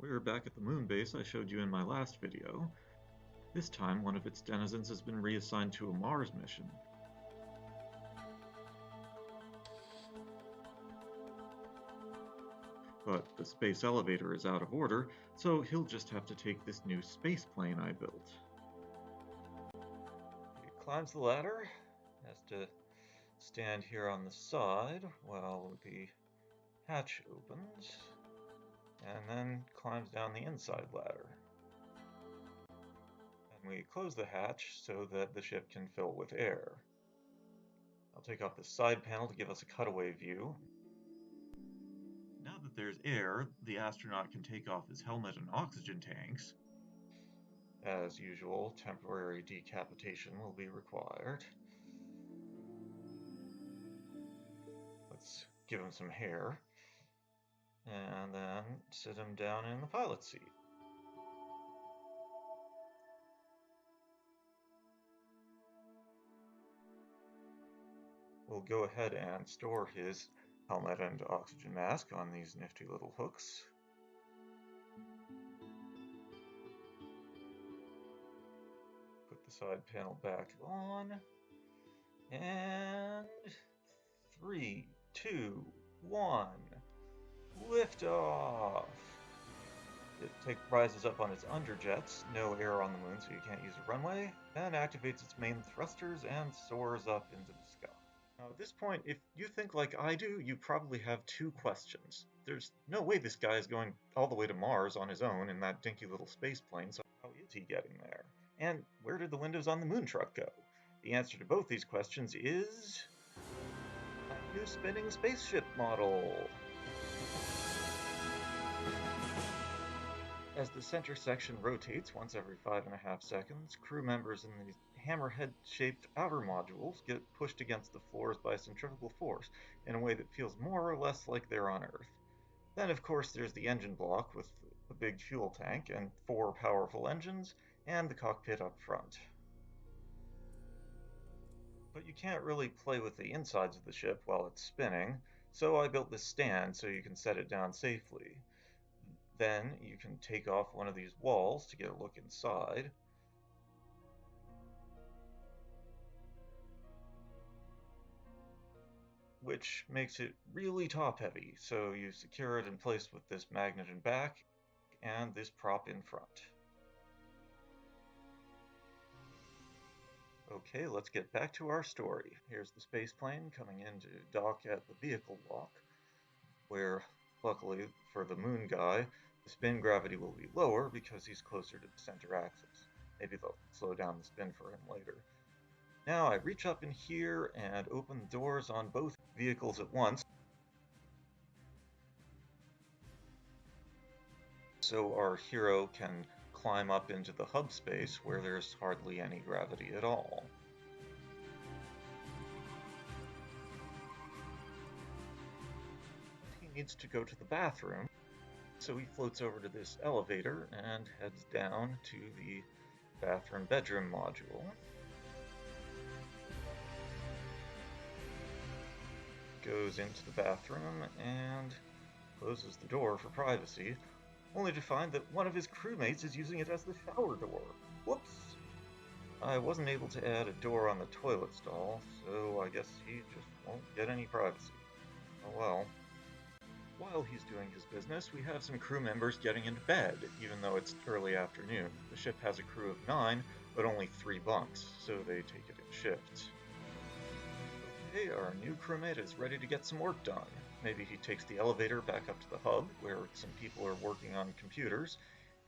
We're back at the moon base I showed you in my last video. This time, one of its denizens has been reassigned to a Mars mission. But the space elevator is out of order, so he'll just have to take this new space plane I built. He climbs the ladder, has to stand here on the side while the hatch opens, and then climbs down the inside ladder. And we close the hatch so that the ship can fill with air. I'll take off the side panel to give us a cutaway view. Now that there's air, the astronaut can take off his helmet and oxygen tanks. As usual, temporary decapitation will be required. Let's give him some hair, and then sit him down in the pilot's seat. We'll go ahead and store his helmet and oxygen mask on these nifty little hooks. Put the side panel back on, and 3, 2, 1, liftoff! It rises up on its underjets, no air on the moon so you can't use a runway, then activates its main thrusters and soars up into the sky. Now at this point, if you think like I do, you probably have two questions. There's no way this guy is going all the way to Mars on his own in that dinky little space plane, so how is he getting there? And where did the windows on the moon truck go? The answer to both these questions is a new spinning spaceship model. As the center section rotates once every 5.5 seconds, crew members in the hammerhead-shaped outer modules get pushed against the floors by centrifugal force in a way that feels more or less like they're on Earth. Then, of course, there's the engine block with a big fuel tank and 4 powerful engines, and the cockpit up front. But you can't really play with the insides of the ship while it's spinning, so I built this stand so you can set it down safely. Then you can take off one of these walls to get a look inside. Which makes it really top-heavy, so you secure it in place with this magnet in back and this prop in front. Okay, let's get back to our story. Here's the space plane coming in to dock at the vehicle lock, where, luckily for the moon guy, the spin gravity will be lower because he's closer to the center axis. Maybe they'll slow down the spin for him later. Now I reach up in here and open the doors on both vehicles at once, so our hero can climb up into the hub space where there's hardly any gravity at all. He needs to go to the bathroom, so he floats over to this elevator and heads down to the bathroom bedroom module. Goes into the bathroom and closes the door for privacy, only to find that one of his crewmates is using it as the shower door. Whoops! I wasn't able to add a door on the toilet stall, so I guess he just won't get any privacy. Oh well. While he's doing his business, we have some crew members getting into bed, even though it's early afternoon. The ship has a crew of 9, but only 3 bunks, so they take it in shifts. Okay, our new crewmate is ready to get some work done. Maybe he takes the elevator back up to the hub, where some people are working on computers,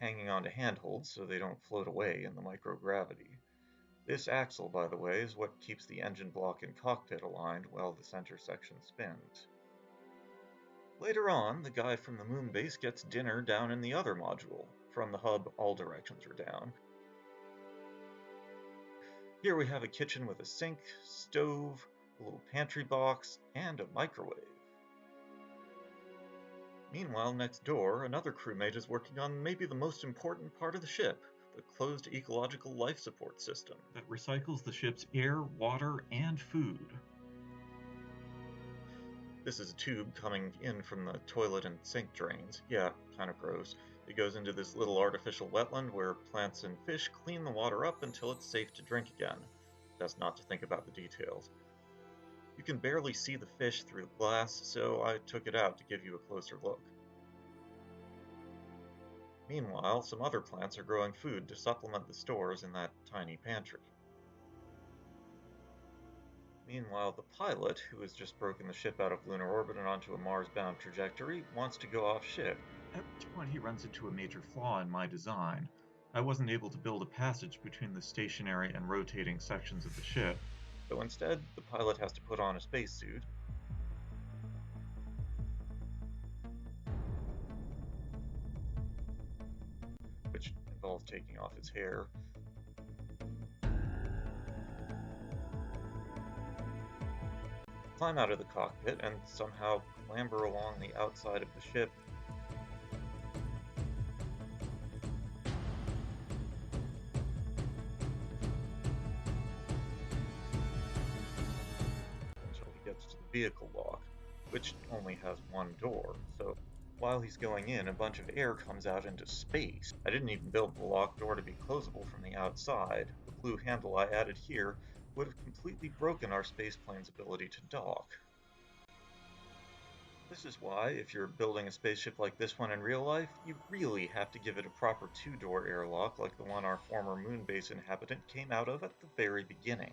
hanging onto handholds so they don't float away in the microgravity. This axle, by the way, is what keeps the engine block and cockpit aligned while the center section spins. Later on, the guy from the moon base gets dinner down in the other module. From the hub, all directions are down. Here we have a kitchen with a sink, stove, a little pantry box, and a microwave. Meanwhile, next door, another crewmate is working on maybe the most important part of the ship, the closed ecological life support system that recycles the ship's air, water, and food. This is a tube coming in from the toilet and sink drains. Yeah, kind of gross. It goes into this little artificial wetland where plants and fish clean the water up until it's safe to drink again. Best not to think about the details. You can barely see the fish through the glass, so I took it out to give you a closer look. Meanwhile, some other plants are growing food to supplement the stores in that tiny pantry. Meanwhile, the pilot, who has just broken the ship out of lunar orbit and onto a Mars-bound trajectory, wants to go off-ship. At which point he runs into a major flaw in my design. I wasn't able to build a passage between the stationary and rotating sections of the ship. So instead, the pilot has to put on a spacesuit, which involves taking off his hair, climb out of the cockpit, and somehow clamber along the outside of the ship until he gets to the vehicle lock, which only has one door, so while he's going in, a bunch of air comes out into space. I didn't even build the lock door to be closable from the outside. The blue handle I added here would have completely broken our spaceplane's ability to dock. This is why, if you're building a spaceship like this one in real life, you really have to give it a proper two-door airlock like the one our former moon base inhabitant came out of at the very beginning.